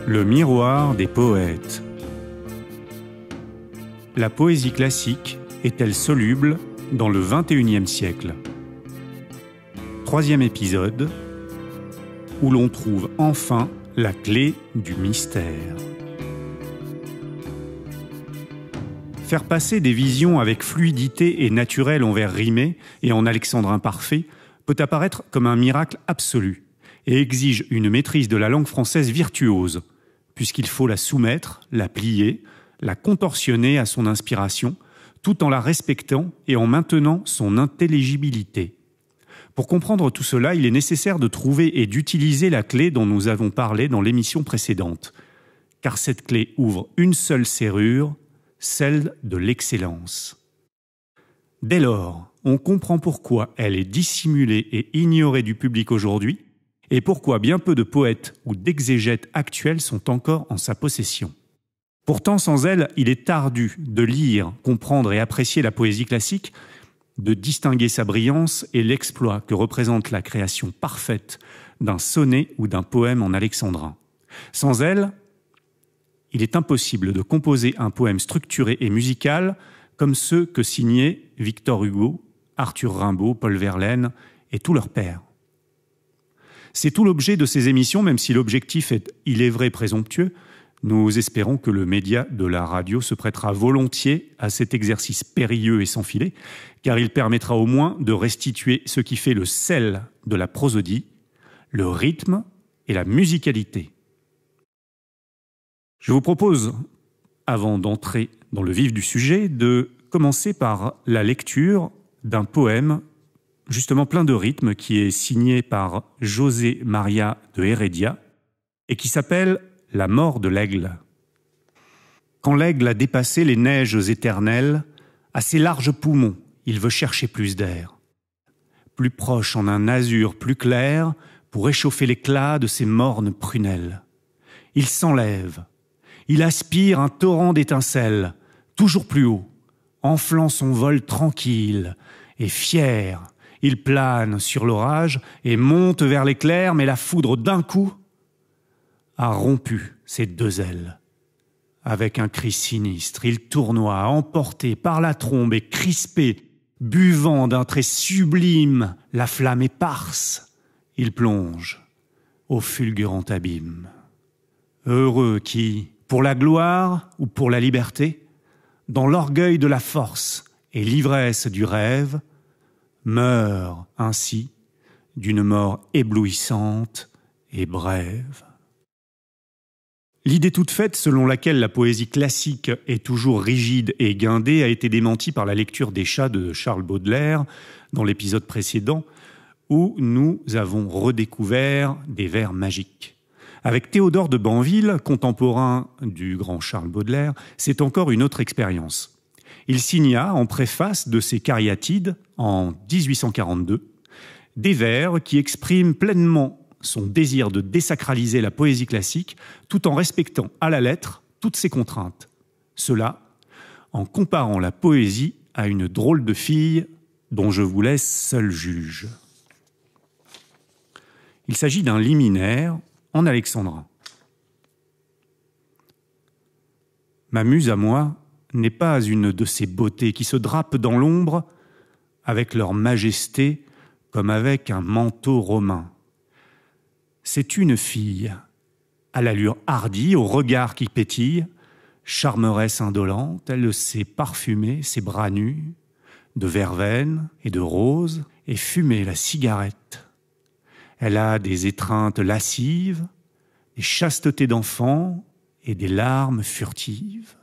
Le miroir des poètes. La poésie classique est-elle soluble dans le XXIe siècle ? Troisième épisode, où l'on trouve enfin la clé du mystère. Faire passer des visions avec fluidité et naturel en vers rimés et en alexandrin parfait peut apparaître comme un miracle absolu et exige une maîtrise de la langue française virtuose, puisqu'il faut la soumettre, la plier, la contorsionner à son inspiration, tout en la respectant et en maintenant son intelligibilité. Pour comprendre tout cela, il est nécessaire de trouver et d'utiliser la clé dont nous avons parlé dans l'émission précédente, car cette clé ouvre une seule serrure, celle de l'excellence. Dès lors, on comprend pourquoi elle est dissimulée et ignorée du public aujourd'hui, et pourquoi bien peu de poètes ou d'exégètes actuels sont encore en sa possession. Pourtant, sans elle, il est ardu de lire, comprendre et apprécier la poésie classique, de distinguer sa brillance et l'exploit que représente la création parfaite d'un sonnet ou d'un poème en alexandrin. Sans elle, il est impossible de composer un poème structuré et musical comme ceux que signaient Victor Hugo, Arthur Rimbaud, Paul Verlaine et tous leurs pairs. C'est tout l'objet de ces émissions, même si l'objectif est, il est vrai, présomptueux. Nous espérons que le média de la radio se prêtera volontiers à cet exercice périlleux et sans filet, car il permettra au moins de restituer ce qui fait le sel de la prosodie, le rythme et la musicalité. Je vous propose, avant d'entrer dans le vif du sujet, de commencer par la lecture d'un poème justement plein de rythme qui est signé par José Maria de Heredia et qui s'appelle « La mort de l'aigle ». Quand l'aigle a dépassé les neiges éternelles, à ses larges poumons, il veut chercher plus d'air. Plus proche en un azur plus clair pour réchauffer l'éclat de ses mornes prunelles. Il s'enlève. Il aspire un torrent d'étincelles, toujours plus haut, enflant son vol tranquille et fier. Il plane sur l'orage et monte vers l'éclair, mais la foudre d'un coup a rompu ses deux ailes. Avec un cri sinistre, il tournoie, emporté par la trombe et crispé, buvant d'un trait sublime la flamme éparse. Il plonge au fulgurant abîme. Heureux qui, pour la gloire ou pour la liberté, dans l'orgueil de la force et l'ivresse du rêve, meurt ainsi d'une mort éblouissante et brève. L'idée toute faite selon laquelle la poésie classique est toujours rigide et guindée a été démentie par la lecture des Chats de Charles Baudelaire dans l'épisode précédent où nous avons redécouvert des vers magiques. Avec Théodore de Banville, contemporain du grand Charles Baudelaire, c'est encore une autre expérience. Il signa en préface de ses Cariatides en 1842 des vers qui expriment pleinement son désir de désacraliser la poésie classique tout en respectant à la lettre toutes ses contraintes. Cela en comparant la poésie à une drôle de fille dont je vous laisse seul juge. Il s'agit d'un liminaire en alexandrin. Ma muse à moi n'est pas une de ces beautés qui se drapent dans l'ombre avec leur majesté comme avec un manteau romain. C'est une fille, à l'allure hardie, au regard qui pétille, charmeresse indolente, elle sait parfumer ses bras nus de verveine et de rose et fumer la cigarette. Elle a des étreintes lascives, des chastetés d'enfants et des larmes furtives.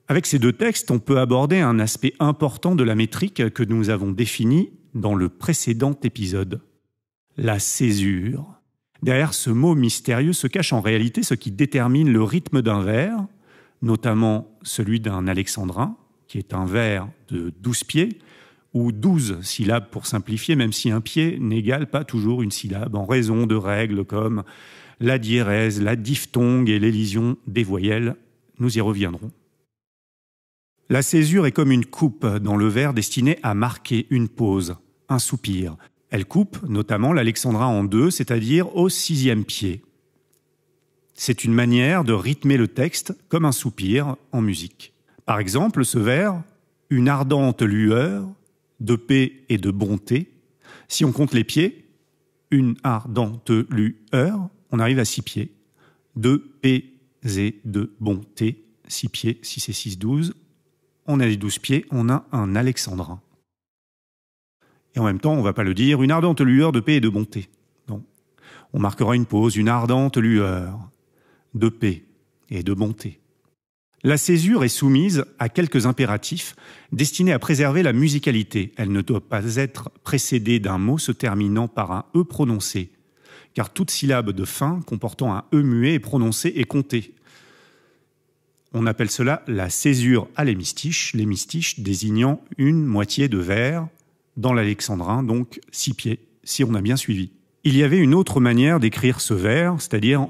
Avec ces deux textes, on peut aborder un aspect important de la métrique que nous avons défini dans le précédent épisode. La césure. Derrière ce mot mystérieux se cache en réalité ce qui détermine le rythme d'un vers, notamment celui d'un alexandrin, qui est un vers de 12 pieds, ou 12 syllabes pour simplifier, même si un pied n'égale pas toujours une syllabe, en raison de règles comme la diérèse, la diphtongue et l'élision des voyelles. Nous y reviendrons. La césure est comme une coupe dans le vers destinée à marquer une pause, un soupir. Elle coupe notamment l'alexandrin en deux, c'est-à-dire au 6e pied. C'est une manière de rythmer le texte comme un soupir en musique. Par exemple, ce vers « Une ardente lueur de paix et de bonté », si on compte les pieds, « Une ardente lueur », on arrive à 6 pieds. De paix et de bonté, 6 pieds, 6 et 6, 12. On a les 12 pieds, on a un alexandrin. Et en même temps, on ne va pas le dire « Une ardente lueur de paix et de bonté ». Non. On marquera une pause « Une ardente lueur de paix et de bonté ». La césure est soumise à quelques impératifs destinés à préserver la musicalité. Elle ne doit pas être précédée d'un mot se terminant par un « e » prononcé, car toute syllabe de fin comportant un « e » muet est prononcée et comptée. On appelle cela la césure à l'hémistiche, l'hémistiche désignant une moitié de vers dans l'alexandrin, donc 6 pieds, si on a bien suivi. Il y avait une autre manière d'écrire ce vers, c'est-à-dire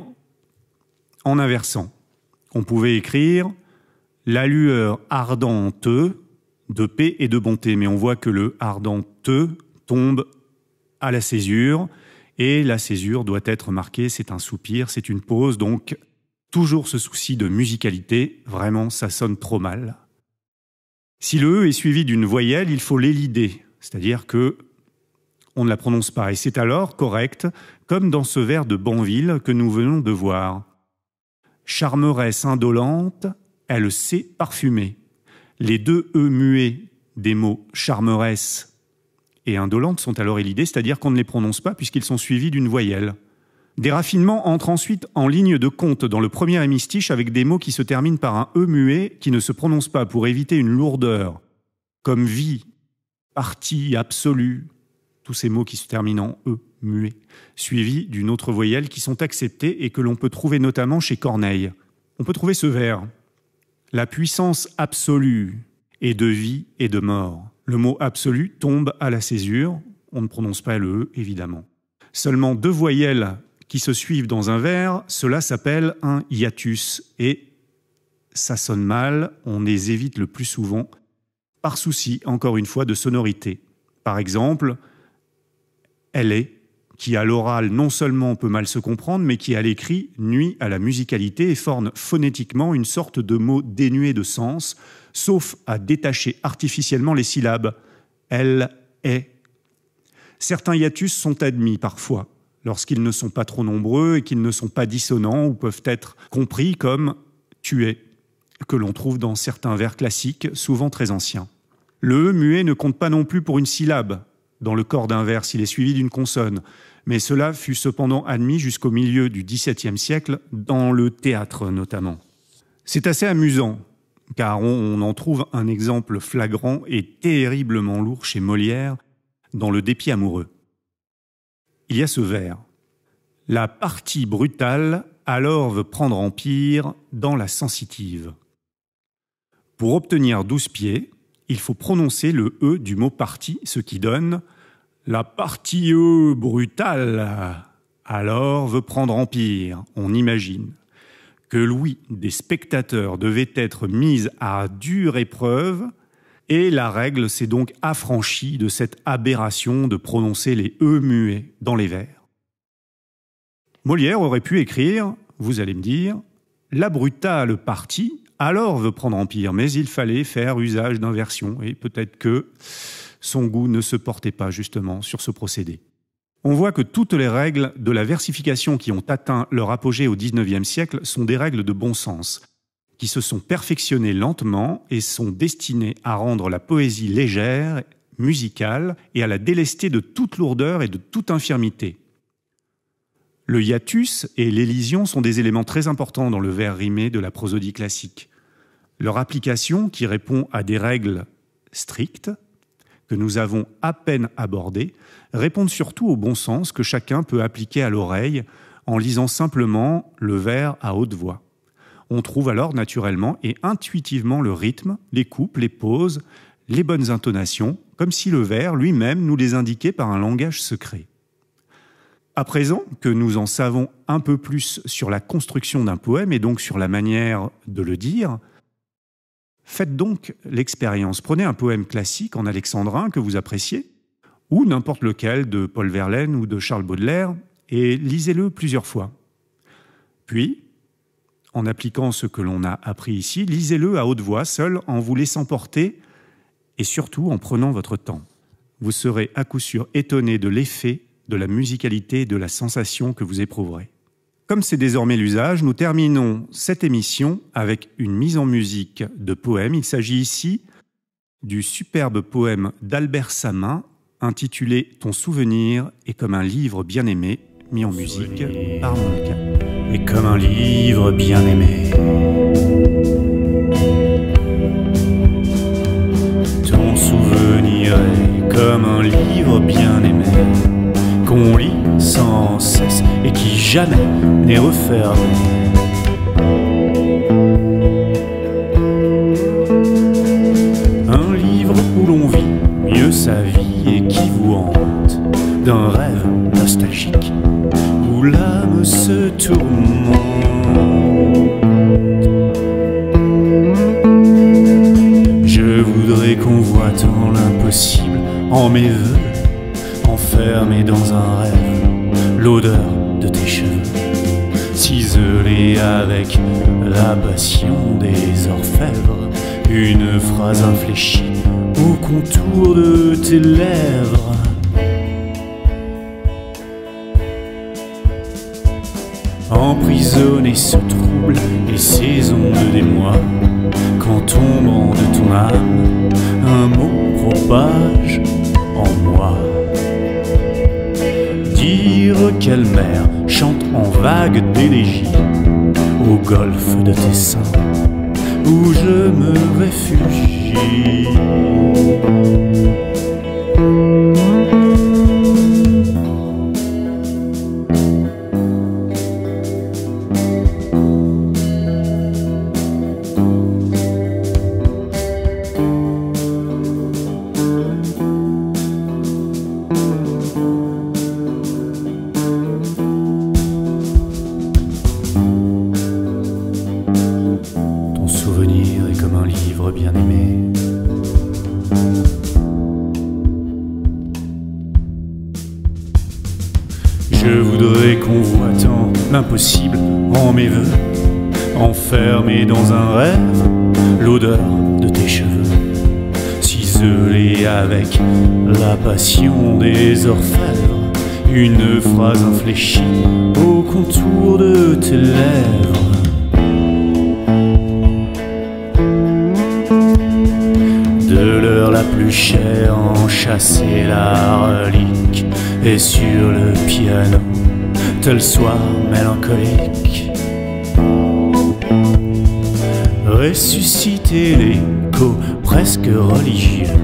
en inversant. On pouvait écrire « la lueur ardente de paix et de bonté », mais on voit que le « ardente » tombe à la césure, et la césure doit être marquée, c'est un soupir, c'est une pause, donc toujours ce souci de musicalité, vraiment ça sonne trop mal. Si le « e » est suivi d'une voyelle, il faut l'élider, c'est-à-dire que on ne la prononce pas, et c'est alors correct, comme dans ce vers de Banville que nous venons de voir. Charmeresse indolente, elle sait parfumer. Les deux « e » muets des mots charmeresse et indolente sont alors élidés, c'est-à-dire qu'on ne les prononce pas puisqu'ils sont suivis d'une voyelle. Des raffinements entrent ensuite en ligne de compte dans le premier hémistiche avec des mots qui se terminent par un « e » muet qui ne se prononce pas pour éviter une lourdeur, comme vie, partie, absolue, tous ces mots qui se terminent en « e » muet, suivis d'une autre voyelle qui sont acceptés et que l'on peut trouver notamment chez Corneille. On peut trouver ce vers. La puissance absolue est de vie et de mort. Le mot absolu tombe à la césure. On ne prononce pas le E, évidemment. Seulement 2 voyelles qui se suivent dans un vers, cela s'appelle un hiatus. Et ça sonne mal, on les évite le plus souvent, par souci, encore une fois, de sonorité. Par exemple, elle est, qui à l'oral non seulement peut mal se comprendre, mais qui à l'écrit nuit à la musicalité et forme phonétiquement une sorte de mot dénué de sens, sauf à détacher artificiellement les syllabes. Elle est. Certains hiatus sont admis parfois, lorsqu'ils ne sont pas trop nombreux et qu'ils ne sont pas dissonants ou peuvent être compris comme « tu es », que l'on trouve dans certains vers classiques, souvent très anciens. Le « e » muet ne compte pas non plus pour une syllabe dans le corps d'un vers s'il est suivi d'une consonne, mais cela fut cependant admis jusqu'au milieu du XVIIe siècle, dans le théâtre notamment. C'est assez amusant, car on en trouve un exemple flagrant et terriblement lourd chez Molière, dans Le Dépit amoureux. Il y a ce vers. « La partie brutale alors veut prendre empire dans la sensitive. » Pour obtenir 12 pieds, il faut prononcer le « e » du mot « partie », ce qui donne « la partie e brutale alors veut prendre empire ». On imagine que l'ouïe des spectateurs devait être mise à dure épreuve et la règle s'est donc affranchie de cette aberration de prononcer les « e » muets dans les vers. Molière aurait pu écrire, vous allez me dire, « la brutale partie alors veut prendre empire », mais il fallait faire usage d'inversion et peut-être que son goût ne se portait pas justement sur ce procédé. On voit que toutes les règles de la versification qui ont atteint leur apogée au XIXe siècle sont des règles de bon sens, qui se sont perfectionnées lentement et sont destinées à rendre la poésie légère, musicale et à la délester de toute lourdeur et de toute infirmité. Le hiatus et l'élision sont des éléments très importants dans le vers rimé de la prosodie classique. Leur application, qui répond à des règles strictes, que nous avons à peine abordées, répondent surtout au bon sens que chacun peut appliquer à l'oreille en lisant simplement le vers à haute voix. On trouve alors naturellement et intuitivement le rythme, les coupes, les pauses, les bonnes intonations, comme si le vers lui-même nous les indiquait par un langage secret. À présent que nous en savons un peu plus sur la construction d'un poème et donc sur la manière de le dire, faites donc l'expérience. Prenez un poème classique en alexandrin que vous appréciez, ou n'importe lequel de Paul Verlaine ou de Charles Baudelaire, et lisez-le plusieurs fois. Puis, en appliquant ce que l'on a appris ici, lisez-le à haute voix, seul, en vous laissant porter, et surtout en prenant votre temps. Vous serez à coup sûr étonné de l'effet, de la musicalité et de la sensation que vous éprouverez. Comme c'est désormais l'usage, nous terminons cette émission avec une mise en musique de poème. Il s'agit ici du superbe poème d'Albert Samin, intitulé « Ton souvenir est comme un livre bien aimé », mis en musique par Monka. Et comme un livre bien aimé, ton souvenir est comme un livre bien aimé, qu'on lit sans cesse et qui jamais n'est refermé. Un livre où l'on vit mieux sa vie et qui vous hante d'un rêve nostalgique où l'âme se tourmente. Je voudrais qu'on voie tant l'impossible en mes voeux, enfermé dans un rêve, l'odeur de tes cheveux, ciselée avec la passion des orfèvres, une phrase infléchie au contour de tes lèvres. Emprisonner ce trouble et ces ondes d'émoi, quand tombant de ton âme, un mot propage en moi. Dire quelle mer chante en vagues d'élégie au golfe de tes seins où je me réfugie. Bien aimé. Je voudrais qu'on voie tant l'impossible en mes voeux, enfermé dans un rêve, l'odeur de tes cheveux, ciselée avec la passion des orfèvres, une phrase infléchie au contour de tes lèvres. La plus chère, enchâsser la relique, et sur le piano, tel soir mélancolique, ressusciter l'écho presque religieux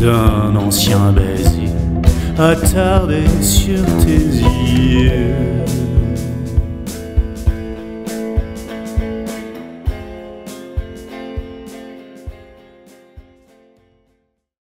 d'un ancien baiser attardé sur tes yeux.